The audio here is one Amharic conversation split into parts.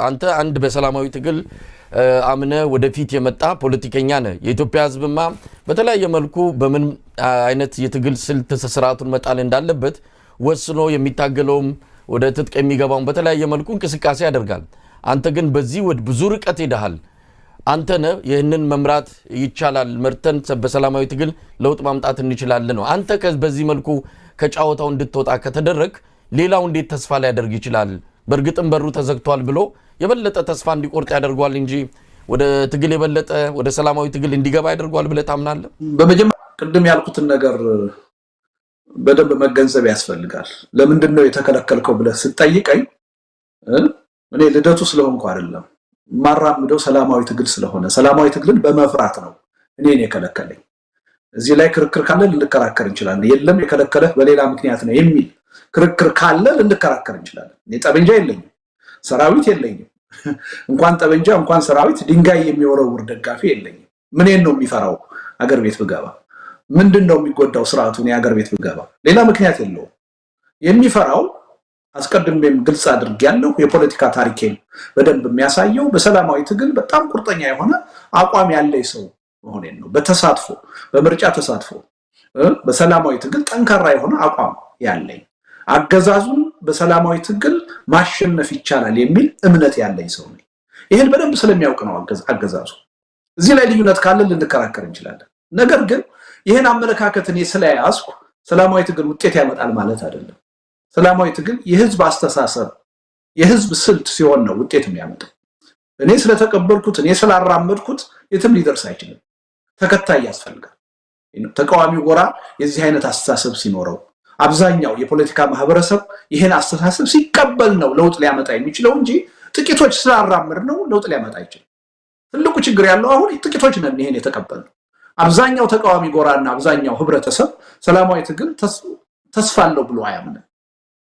አንተ አንድ በሰላማዊ ትግል አምነ ወደፊት የመጣ ፖለቲከኛ ነህ የኢትዮጵያ ህዝብማ በተለያየ መልኩ በምን አይነት የትግል ስልት ተሰራቱን መጣል እንዳለበት ወስኖ የሚታገለውም ወደ ትጥቅ የሚገባው በተለያየ መልኩ እንቅስቃሴ ያደርጋል አንተ ግን በዚህ ወድ ብዙ ርቀት ሄደሃል አንተ ነህ ይሄንን መምራት ይቻላል መርተን በሰላማዊ ትግል ለውጥ ማምጣት እንችላለን ነው አንተ በዚህ መልኩ ከጫወታው እንድትወጣ ከተደረክ ሌላው እንዴት ተስፋ ላይ ያደርግ ይችላል በርግጥም በሩ ተዘግቷል ብሎ የበለጠ ተስፋ እንዲቆርጥ ያደርጋል እንጂ ወደ ትግል የበለጠ ወደ ሰላማዊ ትግል እንዲገባ ያደርጋል ብለ ታምናለህ በመጀመሪያ ቅድም ያልኩትን ነገር በደንብ መገንዘብ ያስፈልጋል ለምንድን ነው የተከለከልከው ብለ ስትጠይቀኝ እኔ ልደቱ ስለሆንኩ አይደለም ማራምደው ሰላማዊ ትግል ስለሆነ ሰላማዊ ትግልን በመፍራት ነው እኔን የከለከለኝ እዚህ ላይ ክርክር ካለ ልንከራከር እንችላለን የለም የከለከለ በሌላ ምክንያት ነው የሚል ክርክር ካለ ልንከራከር እንችላለን እኔ ጠበንጃ የለኝም ሰራዊት የለኝም እንኳን ጠበንጃ እንኳን ሰራዊት ድንጋይ የሚወረውር ደጋፊ የለኝም ምንን ነው የሚፈራው አገር ቤት ብገባ ምንድነው የሚጎዳው ስርዓቱን የአገር ቤት ብገባ ሌላ ምክንያት የለው የሚፈራው አስቀድሜም ግልጽ አድርጌያለሁ የፖለቲካ ታሪኬን በደንብ የሚያሳየው በሰላማዊ ትግል በጣም ቁርጠኛ የሆነ አቋም ያለው ሰው መሆኔን ነው በተሳትፎ በምርጫ ተሳትፎ በሰላማዊ ትግል ጠንካራ የሆነ አቋም ያለኝ አገዛዙን በሰላማዊ ትግል ማሸነፍ ይቻላል የሚል እምነት ያለኝ ሰው ነኝ ይሄን በደንብ ስለሚያውቅ ነው አገዛዙ እዚህ ላይ ልዩነት ካለ ልንከራከር እንችላለን ነገር ግን ይሄን አመለካከት እኔ ስለያዝኩ ሰላማዊ ትግል ውጤት ያመጣል ማለት አይደለም ሰላማዊ ትግል የህዝብ አስተሳሰብ የህዝብ ስልት ሲሆን ነው ውጤት የሚያመጣው እኔ ስለተቀበልኩት እኔ ስላራመድኩት የትም ሊደርስ አይችልም ተከታይ ያስፈልጋል ተቃዋሚ ጎራ የዚህ አይነት አስተሳሰብ ሲኖረው አብዛኛው የፖለቲካ ማህበረሰብ ይሄን አስተሳሰብ ሲቀበል ነው ለውጥ ሊያመጣ የሚችለው እንጂ ጥቂቶች ስላራመድ ነው ለውጥ ሊያመጣ አይችልም ትልቁ ችግር ያለው አሁን ጥቂቶች ነን ይሄን የተቀበልነው አብዛኛው ተቃዋሚ ጎራና አብዛኛው ህብረተሰብ ሰላማዊ ትግል ተስፋ አለው ብሎ አያምንም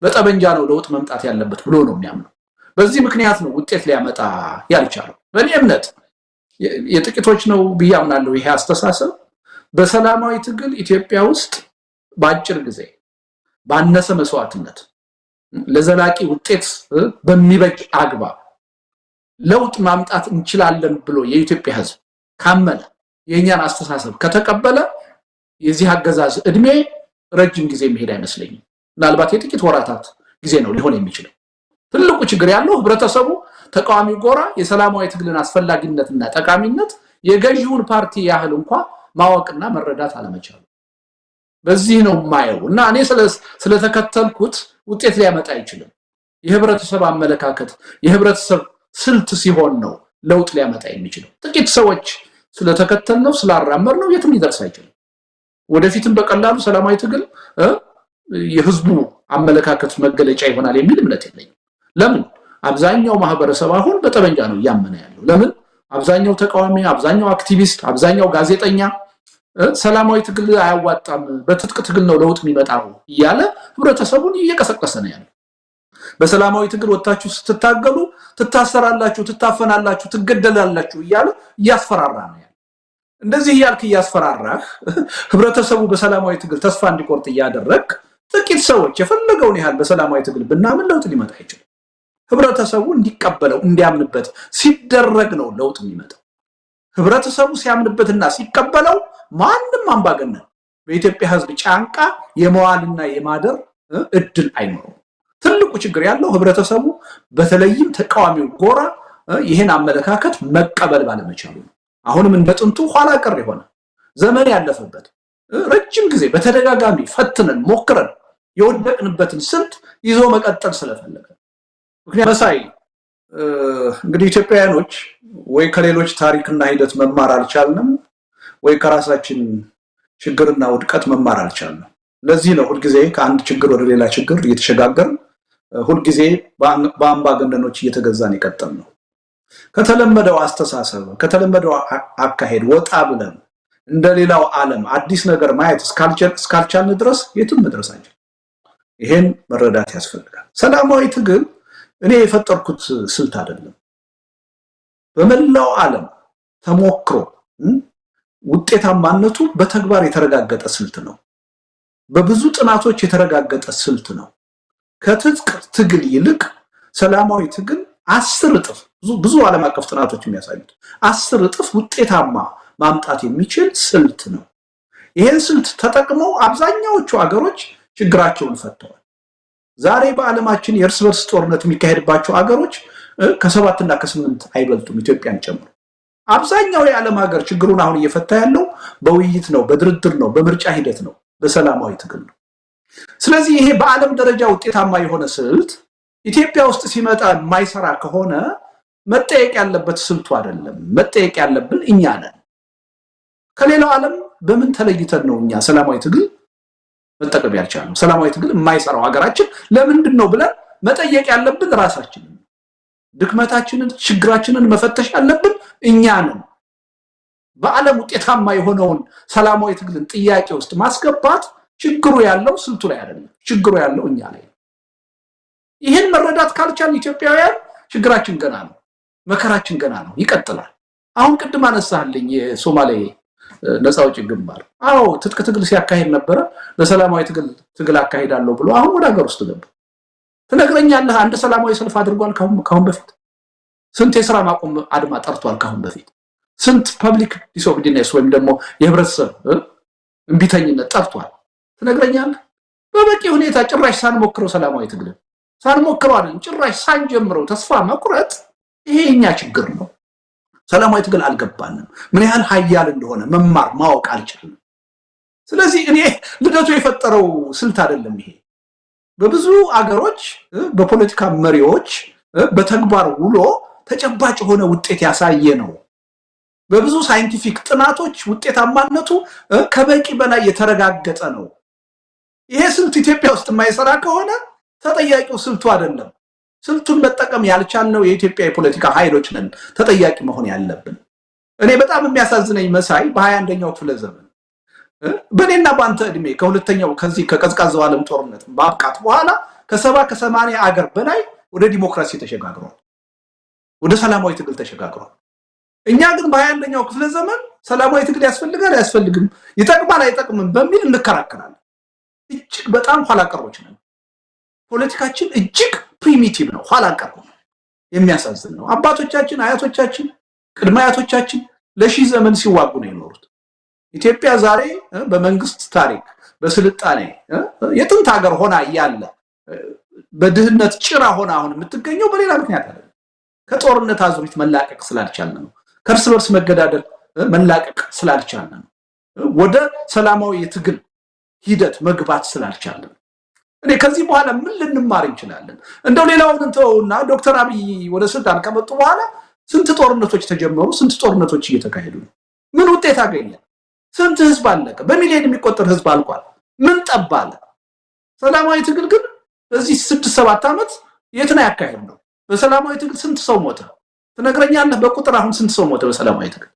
በጠበንጃ ነው ለውጥ መምጣት ያለበት ብሎ ነው የሚያምነው በዚህ ምክንያት ነው ውጤት ሊያመጣ ያልቻለው በእኔ እምነት የጥቂቶች ነው ብያምናለሁ ይሄ አስተሳሰብ በሰላማዊ ትግል ኢትዮጵያ ውስጥ በአጭር ጊዜ ባነሰ መስዋዕትነት ለዘላቂ ውጤት በሚበጅ አግባ ለውጥ ማምጣት እንችላለን ብሎ የኢትዮጵያ ህዝብ ካመነ የኛን አስተሳሰብ ከተቀበለ የዚህ አገዛዝ እድሜ ረጅም ጊዜ መሄድ አይመስለኝም ምናልባት የጥቂት ወራታት ጊዜ ነው ሊሆን የሚችለው ትልቁ ችግር ያለው ህብረተሰቡ ተቃዋሚ ጎራ የሰላማዊ ትግልን አስፈላጊነትና ጠቃሚነት የገዢውን ፓርቲ ያህል እንኳን ማወቅና መረዳት አለመቻሉ በዚህ ነው ማየውና እኔ ስለተከተልኩት ውጤት ሊያመጣ አይችልም የህብረተሰብ አመለካከት የህብረተሰብ ስልት ሲሆን ነው ለውጥ ሊያመጣ የሚችለው ጥቂት ሰዎች ስለተከተልነው ስላራመድነው የትም ሊደርስ አይችልም ወደፊትም በቀላሉ ሰላማዊ ትግል የህዝቡ አመለካከት መገለጫ ይሆናል የሚል እምነት የለኝም ለምን አብዛኛው ማህበረሰብ አሁን በጠበንጃ ነው ያመነ ያለው ለምን አብዛኛው ተቃዋሚ አብዛኛው አክቲቪስት አብዛኛው ጋዜጠኛ ሰላማዊ ትግል አያዋጣም በትጥቅ ትግል ነው ለውጥ የሚመጣው ይያለ ህብረተሰቡን እየቀሰቀሰ ነው ያለው በሰላማዊ ትግል ወጣችሁ ስትታገሉ ትታሰራላችሁ ትታፈናላችሁ ትገደላላችሁ ይያለ ያስፈራራ ነው ያለው እንደዚህ ይያልክ ያስፈራራህ ህብረተሰቡ በሰላማዊ ትግል ተስፋ እንዲቆርጥ ያደረክ ጥቂት ሰዎች የፈለገውን ያህል በሰላማዊ ትግል ብናምን ለውጥ ሊመጣ አይችልም ህብረተሰቡ እንዲቀበለው እንዲያምንበት ሲደረግ ነው ለውጥ የሚመጣው ህብረተሰቡ ሲያምንበትና ሲቀበለው ማንንም አምባገነን በኢትዮጵያ ህዝብ ጫንቃ የመዋልና የማደር እድል አይኖርም ትልቁ ችግር ያለው ህብረተሰቡ በተለይም ተቃዋሚው ጎራ ይሄን አመለካከት መቀበል ባለመቻሉ አሁንም እንደጥንቱ ኋላ ቀር የሆነ ዘመን ያለፈበት ረጅም ጊዜ በተደጋጋሚ ፈትነን ሞክረን የወደቅንበትን ስልት ይዞ መቀጠል ስለፈለገ ምክንያቱም መሳይ እንግዲህ ኢትዮጵያውያኖች ወይ ከሌሎች ታሪክና ሂደት መማር አልቻልንም ወይ ከራሳችን ችግርና ውድቀት መማር አልቻልንም ለዚህ ነው ሁሉ ጊዜ ከአንድ ችግር ወደ ሌላ ችግር እየተሸጋገርን ሁሉ ጊዜ በአምባገነኖች እየተገዛን ይቀጥልነው ከተለመደው አስተሳሰብ ከተለመደው አካሄድ ወጣ ብለን እንደሌላው ዓለም አዲስ ነገር ማየት እስካልቻልን ድረስ የትም መድረስ አንችልም ይሄን መረዳት ያስፈልጋል ሰላማዊ ትግል እኔ የፈጠርኩት ስልት አይደለም በመላው ዓለም ተሞክሮ ውጤታማነቱ በተግባር የተረጋገጠ ስልት ነው በብዙ ጥናቶች የተረጋገጠ ስልት ነው ከትጥቅ ትግል ይልቅ ሰላማዊ ትግል 10 እጥፍ ብዙ ዓለም አቀፍ ጥናቶች የሚያሳዩት 10 እጥፍ ውጤታማ ማምጣት የሚችል ስልት ነው። ይሄን ስልት ተጠቅመው አብዛኛዎቹ ሀገሮች ችግራቸውን ፈተዋል። ዛሬ በዓለማችን የእርስ በርስ ጦርነት የሚካሄድባቸው ሀገሮች ከ7 እና ከ8 አይበልጡም ኢትዮጵያን ጨምሮ። አብዛኛው የዓለም ሀገር ችግሩን አሁን እየፈታ ያለው በውይይት ነው፣ በድርድር ነው፣ በምርጫ ሂደት ነው፣ በሰላማዊ ትግል ነው። ስለዚህ ይሄ በዓለም ደረጃ ውጤታማ የሆነ ስልት ኢትዮጵያ ውስጥ ሲመጣ የማይሰራ ከሆነ መጠየቅ ያለበት ስልቱ አይደለም፣ መጠየቅ ያለብን እኛ ነን። ከሌላው ዓለም በምን ተለይተን ነው እኛ ሰላማዊ ትግል መጠቀም ያልቻልነው? ሰላማዊ ትግል የማይሰራው ሀገራችን ለምንድን ነው ብለን መጠየቅ ያለብን ራሳችንን። ድክመታችንን ችግራችንን መፈተሽ ያለብን እኛ ነን። በዓለም ውጤታማ የሆነውን ሰላማዊ ትግልን ጥያቄ ውስጥ ማስገባት ችግሩ ያለው ስልቱ ላይ አይደለም፣ ችግሩ ያለው እኛ ላይ ነው። ይሄን መረዳት ካልቻልን ኢትዮጵያውያን ችግራችን ገና ነው፣ መከራችን ገና ነው፣ ይቀጥላል። አሁን ቅድም አነሳልኝ የሶማሌ ነፃ አውጪ ግንባር አዎ ትጥቅ ትግል ሲያካሂድ ነበረ። ለሰላማዊ ትግል አካሂዳለሁ ብሎ አሁን ወደ ሀገር ውስጥ ገባ። ትነግረኛለህ አንድ ሰላማዊ ሰልፍ አድርጓል ካሁን በፊት? ስንት የሥራ ማቆም አድማ ጠርቷል ካሁን በፊት? ስንት ፐብሊክ ዲስኦቢዲየንስ ወይም ደግሞ የህብረተሰብ እምቢተኝነት ጠርቷል? ትነግረኛለህ? በበቂ ሁኔታ ጭራሽ ሳንሞክረው ሰላማዊ ትግል ሳንሞክረው አይደል ጭራሽ ሳንጀምረው ተስፋ መቁረጥ ይሄ የኛ ችግር ነው። ሰላማዊ ትግል አልገባንም። ምን ያህል ኃያል እንደሆነ መማር ማወቅ አልቻልንም። ስለዚህ እኔ ልደቱ የፈጠረው ስልት አይደለም ይሄ። በብዙ አገሮች በፖለቲካ መሪዎች በተግባር ውሎ ተጨባጭ የሆነ ውጤት ያሳየ ነው። በብዙ ሳይንቲፊክ ጥናቶች ውጤታማነቱ ከበቂ በላይ የተረጋገጠ ነው። ይሄ ስልት ኢትዮጵያ ውስጥ የማይሰራ ከሆነ ተጠያቂው ስልቱ አይደለም። ስልቱን መጠቀም ያልቻልነው የኢትዮጵያ የፖለቲካ ኃይሎች ነን ተጠያቂ መሆን ያለብን። እኔ በጣም የሚያሳዝነኝ መሳይ በ21ኛው ክፍለ ዘመን በእኔና በአንተ እድሜ ከሁለተኛው ከዚህ ከቀዝቃዛው ዓለም ጦርነት ማብቃት በኋላ ከ70 ከ80 አገር በላይ ወደ ዲሞክራሲ ተሸጋግሯል፣ ወደ ሰላማዊ ትግል ተሸጋግሯል። እኛ ግን በ21ኛው ክፍለ ዘመን ሰላማዊ ትግል ያስፈልጋል አያስፈልግም፣ ይጠቅማል አይጠቅምም በሚል እንከራከራለን። እጅግ በጣም ኋላ ቀሮች ነን። ፖለቲካችን እጅግ ፕሪሚቲቭ ነው፣ ኋላ ቀር ነው። የሚያሳዝን ነው። አባቶቻችን፣ አያቶቻችን፣ ቅድመ አያቶቻችን ለሺህ ዘመን ሲዋጉ ነው የኖሩት። ኢትዮጵያ ዛሬ በመንግስት ታሪክ በስልጣኔ የጥንት ሀገር ሆና እያለ በድህነት ጭራ ሆና አሁን የምትገኘው በሌላ ምክንያት አይደለም። ከጦርነት አዙሪት መላቀቅ ስላልቻልን ነው። ከእርስ በርስ መገዳደል መላቀቅ ስላልቻልን ነው። ወደ ሰላማዊ የትግል ሂደት መግባት ስላልቻልን። እኔ ከዚህ በኋላ ምን ልንማር እንችላለን? እንደው ሌላውን እንተውና ዶክተር አብይ ወደ ስልጣን ከመጡ በኋላ ስንት ጦርነቶች ተጀመሩ? ስንት ጦርነቶች እየተካሄዱ ነው? ምን ውጤት አገኘ? ስንት ህዝብ አለቀ? በሚሊዮን የሚቆጠር ህዝብ አልቋል። ምን ጠባለ? ሰላማዊ ትግል ግን በዚህ 6-7 ዓመት የት ነው ያካሄድነው? በሰላማዊ ትግል ስንት ሰው ሞተ? ትነግረኛለህ? በቁጥር አሁን ስንት ሰው ሞተ በሰላማዊ ትግል?